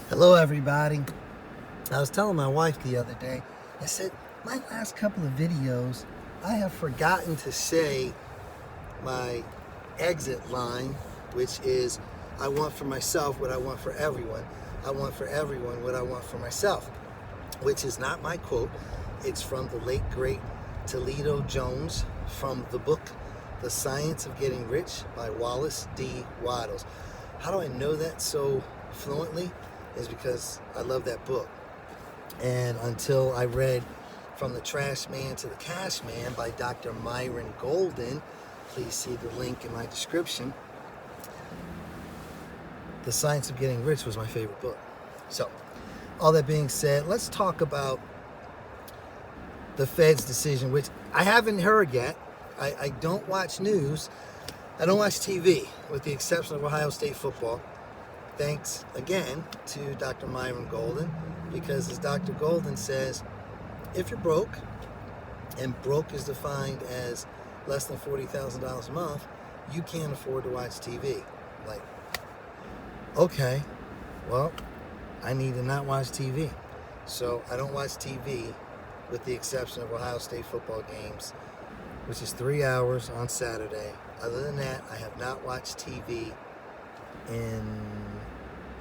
Hello, everybody. I was telling my wife the other day, I said, my last couple of videos, I have forgotten to say my exit line, which is, I want for myself what I want for everyone. I want for everyone what I want for myself, which is not my quote. It's from the late, great Toledo Jones from the book, The Science of Getting Rich by Wallace D. Wattles. How do I know that so fluently? Is because I love that book. And until I read From the Trash Man to the Cash Man by Dr. Myron Golden, please see the link in my description, The Science of Getting Rich was my favorite book. So, all that being said, let's talk about the Fed's decision, which I haven't heard yet. I don't watch news. I don't watch TV, with the exception of Ohio State football. Thanks again to Dr. Myron Golden, because as Dr. Golden says, if you're broke, and broke is defined as less than $40,000 a month, you can't afford to watch TV. Like, okay, well, I need to not watch TV. So I don't watch TV with the exception of Ohio State football games, which is 3 hours on Saturday. Other than that, I have not watched TV in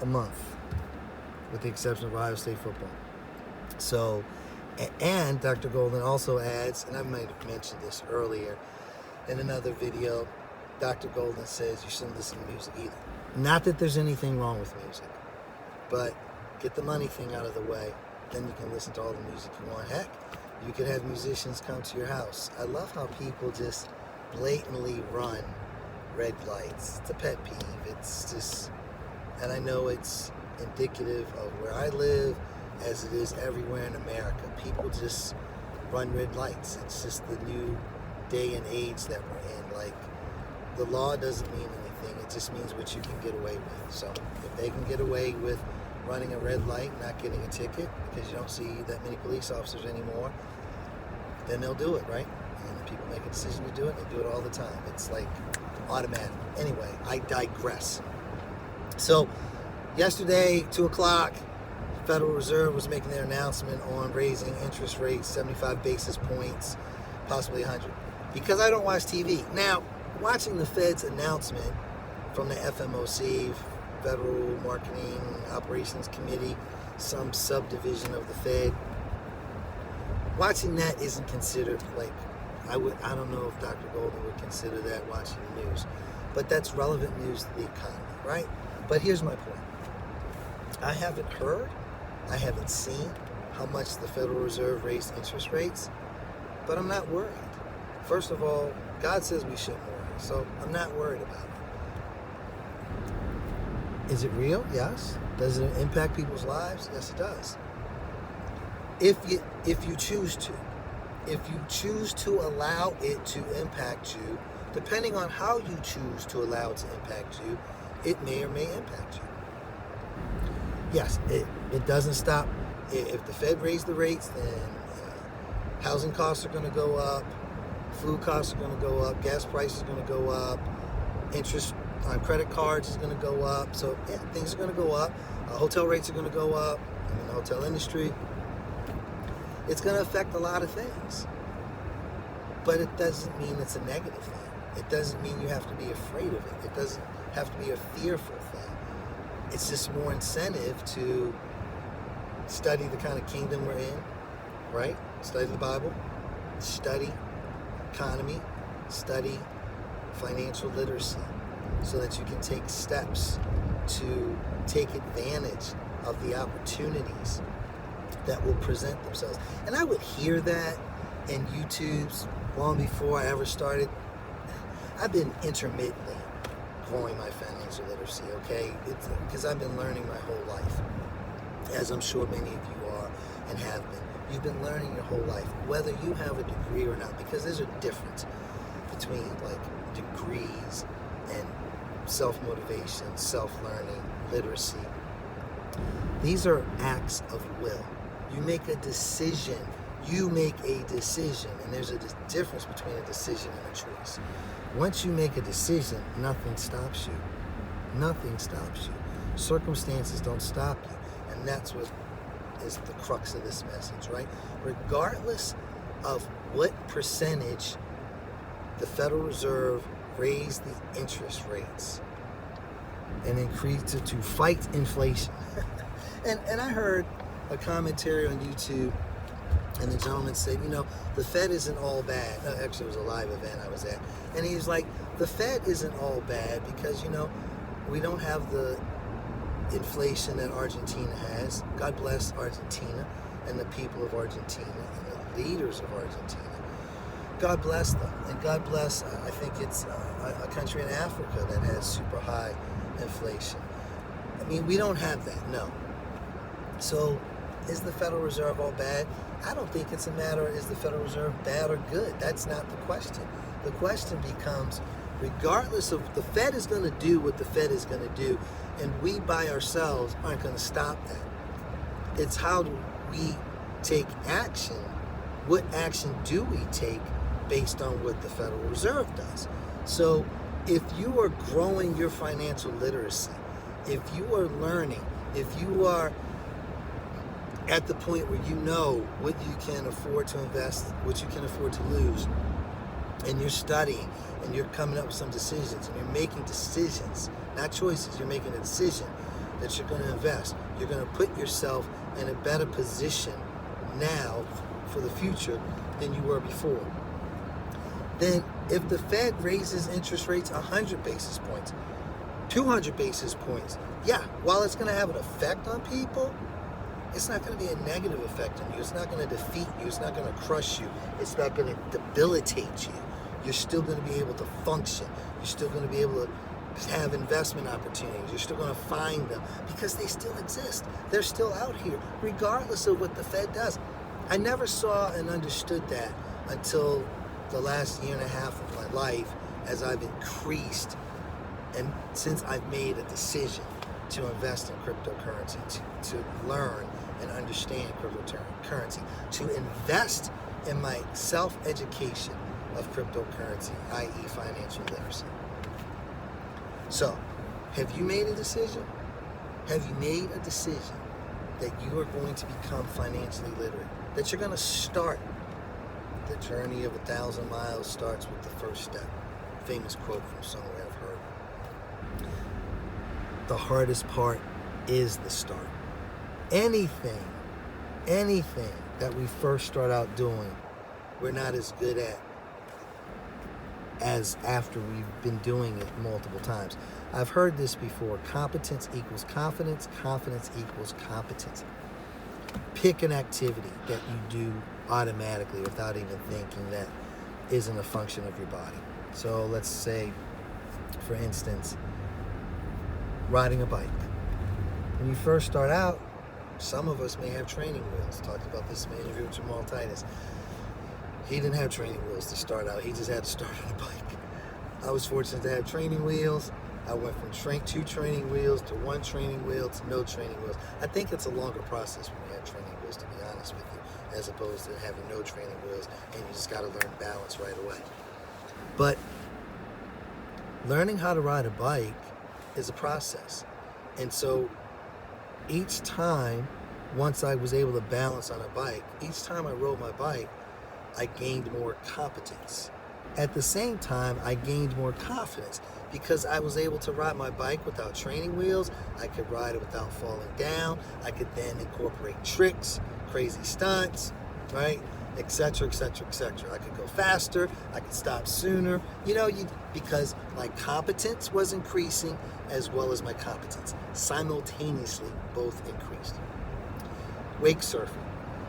a month, with the exception of Ohio State football. So, and Dr. Golden also adds, and I might have mentioned this earlier in another video, Dr. Golden says you shouldn't listen to music either. Not that there's anything wrong with music, but get the money thing out of the way, then you can listen to all the music you want. Heck, you could have musicians come to your house. I love how people just blatantly run red lights. It's a pet peeve. It's just, and I know it's indicative of where I live, as it is everywhere in America. People just run red lights. It's just the new day and age that we're in. Like, the law doesn't mean anything. It just means what you can get away with. So if they can get away with running a red light, not getting a ticket, because you don't see that many police officers anymore, then they'll do it, right? And people make a decision to do it, they do it all the time. It's like automatic. Anyway, I digress. So yesterday, 2 o'clock, Federal Reserve was making their announcement on raising interest rates 75 basis points, possibly 100. Because I don't watch TV. Now, watching the Fed's announcement from the FMOC, Federal Marketing Operations Committee, some subdivision of the Fed, watching that isn't considered, like, I don't know if Dr. Golden would consider that watching the news, but that's relevant news to the economy, right? But here's my point. I haven't heard, I haven't seen how much the Federal Reserve raised interest rates, but I'm not worried. First of all, God says we shouldn't worry, so I'm not worried about it. Is it real? Yes. Does it impact people's lives? Yes, it does. If you choose to. If you choose to allow it to impact you, depending on how you choose to allow it to impact you, it may or may impact you. Yes, it doesn't stop. If the Fed raised the rates, then housing costs are going to go up, food costs are going to go up, gas prices are going to go up, interest on credit cards is going to go up. So yeah, things are going to go up. Hotel rates are going to go up. I mean, the hotel industry. It's going to affect a lot of things. But it doesn't mean it's a negative thing. It doesn't mean you have to be afraid of it. It doesn't have to be a fearful thing. It's just more incentive to study the kind of kingdom we're in, right? Study the Bible, study economy, study financial literacy, so that you can take steps to take advantage of the opportunities that will present themselves. And I would hear that in YouTube's long before I ever started. I've been intermittently growing my financial literacy, okay? It's because I've been learning my whole life, as I'm sure many of you are and have been. You've been learning your whole life, whether you have a degree or not, because there's a difference between like degrees and self-motivation, self-learning, literacy. These are acts of will. You make a decision. And there's a difference between a decision and a choice. Once you make a decision, nothing stops you. Nothing stops you. Circumstances don't stop you. And that's what is the crux of this message, right? Regardless of what percentage the Federal Reserve raised the interest rates and increased it to fight inflation. and I heard a commentary on YouTube, and the gentleman said, the Fed isn't all bad. Actually, it was a live event I was at. And he was like, the Fed isn't all bad because, we don't have the inflation that Argentina has. God bless Argentina and the people of Argentina and the leaders of Argentina. God bless them. And God bless, I think it's a country in Africa that has super high inflation. I mean, we don't have that, no. So is the Federal Reserve all bad? I don't think it's a matter of is the Federal Reserve bad or good. That's not the question. The question becomes, regardless of, the Fed is going to do what the Fed is going to do, and we by ourselves aren't going to stop that. It's how do we take action? What action do we take based on what the Federal Reserve does? So if you are growing your financial literacy, if you are learning, if you are at the point where you know what you can afford to invest, what you can afford to lose, and you're studying and you're coming up with some decisions and you're making decisions, not choices, you're making a decision that you're going to invest. You're going to put yourself in a better position now for the future than you were before. Then if the Fed raises interest rates 100 basis points, 200 basis points, yeah, while it's going to have an effect on people, it's not going to be a negative effect on you. It's not going to defeat you. It's not going to crush you. It's not going to debilitate you. You're still going to be able to function. You're still going to be able to have investment opportunities. You're still going to find them because they still exist. They're still out here, regardless of what the Fed does. I never saw and understood that until the last year and a half of my life as I've increased and since I've made a decision to invest in cryptocurrency, to learn and understand cryptocurrency, to invest in my self-education of cryptocurrency, i.e. financial literacy. So, have you made a decision? Have you made a decision that you are going to become financially literate? That you're going to start the journey of 1,000 miles starts with the first step. Famous quote from somewhere I've heard. The hardest part is the start. Anything that we first start out doing, we're not as good at as after we've been doing it multiple times. I've heard this before. Competence equals confidence. Confidence equals competence. Pick an activity that you do automatically without even thinking that isn't a function of your body. So let's say, for instance, riding a bike. When you first start out, some of us may have training wheels. Talked about this in my interview with Jamal Titus. He didn't have training wheels to start out. He just had to start on a bike. I was fortunate to have training wheels. I went from 2 training wheels to 1 training wheel to no training wheels. I think it's a longer process when you have training wheels, to be honest with you, as opposed to having no training wheels and you just got to learn balance right away. But learning how to ride a bike is a process. And so each time, once I was able to balance on a bike, each time I rode my bike, I gained more competence. At the same time, I gained more confidence because I was able to ride my bike without training wheels. I could ride it without falling down. I could then incorporate tricks, crazy stunts, right? Etc., etc., etc. I could go faster. I could stop sooner. Because my competence was increasing as well as my competence. Simultaneously, both increased. Wake surfing.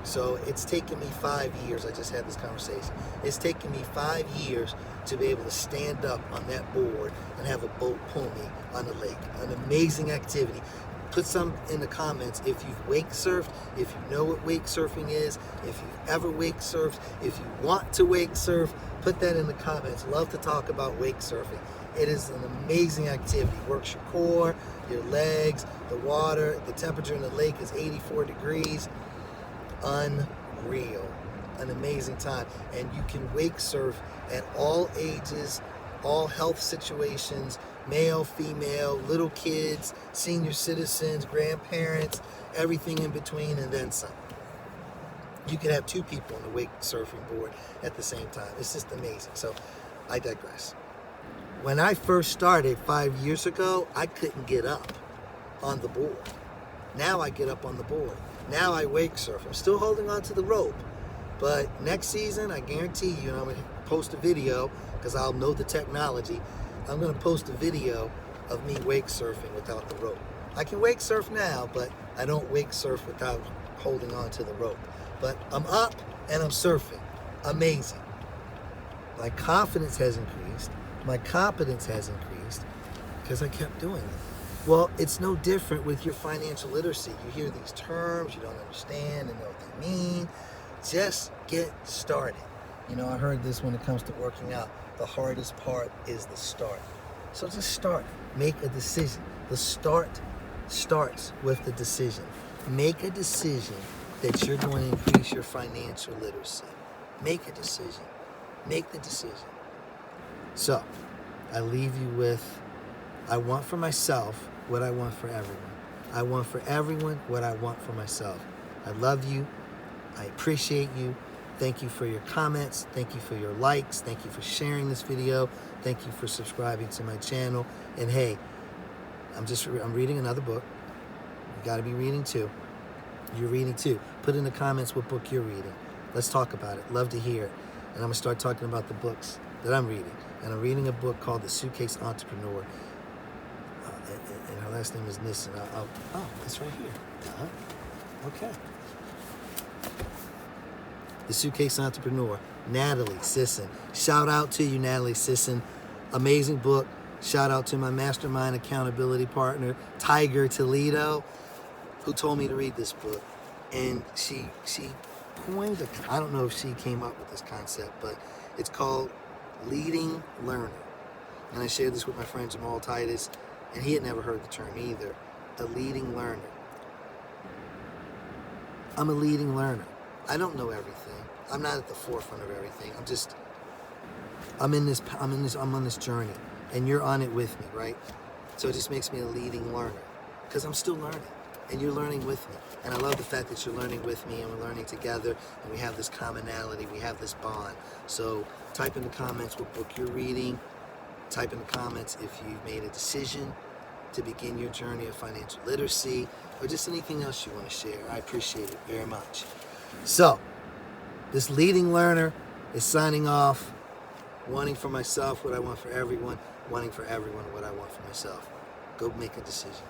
So it's taken me 5 years. I just had this conversation. It's taken me 5 years to be able to stand up on that board and have a boat pull me on the lake. An amazing activity. Put some in the comments if you've wake surfed, if you know what wake surfing is, if you've ever wake surfed, if you want to wake surf, put that in the comments. Love to talk about wake surfing. It is an amazing activity. Works your core, your legs, the water. The temperature in the lake is 84 degrees. Unreal. An amazing time. And you can wake surf at all ages, all health situations, male, female, little kids, senior citizens, grandparents, everything in between, and then some. You could have two people on the wake surfing board at the same time. It's just amazing. So I digress. When I first started 5 years ago, I couldn't get up on the board. Now I get up on the board. Now I wake surf. I'm still holding on to the rope. But next season, I guarantee you, and I'm going to post a video because I'll know the technology. I'm going to post a video of me wake surfing without the rope. I can wake surf now, but I don't wake surf without holding on to the rope. But I'm up and I'm surfing. Amazing. My confidence has increased. My competence has increased because I kept doing it. Well, it's no different with your financial literacy. You hear these terms, you don't understand and know what they mean. Just get started. You know, I heard this when it comes to working out. The hardest part is the start. So just start. Make a decision. The start starts with the decision. Make a decision that you're going to increase your financial literacy. Make a decision. Make the decision. So, I leave you with, I want for myself what I want for everyone. I want for everyone what I want for myself. I love you. I appreciate you. Thank you for your comments. Thank you for your likes. Thank you for sharing this video. Thank you for subscribing to my channel. And hey, I'm reading another book. You got to be reading too. You're reading too. Put in the comments what book you're reading. Let's talk about it. Love to hear it. And I'm going to start talking about the books that I'm reading. And I'm reading a book called The Suitcase Entrepreneur. And her last name is Nissen. Oh, it's right here. Okay. The Suitcase Entrepreneur, Natalie Sisson. Shout out to you, Natalie Sisson. Amazing book. Shout out to my mastermind accountability partner, Tiger Toledo, who told me to read this book. And she coined I don't know if she came up with this concept, but it's called leading learner. And I shared this with my friend Jamal Titus, and he had never heard the term either. A leading learner. I'm a leading learner. I don't know everything. I'm not at the forefront of everything. I'm on this journey, and you're on it with me, right? So it just makes me a leading learner because I'm still learning, and you're learning with me. And I love the fact that you're learning with me, and we're learning together, and we have this commonality, we have this bond. So type in the comments what book you're reading. Type in the comments if you've made a decision to begin your journey of financial literacy, or just anything else you want to share. I appreciate it very much. So, this leading learner is signing off, wanting for myself what I want for everyone, wanting for everyone what I want for myself. Go make a decision.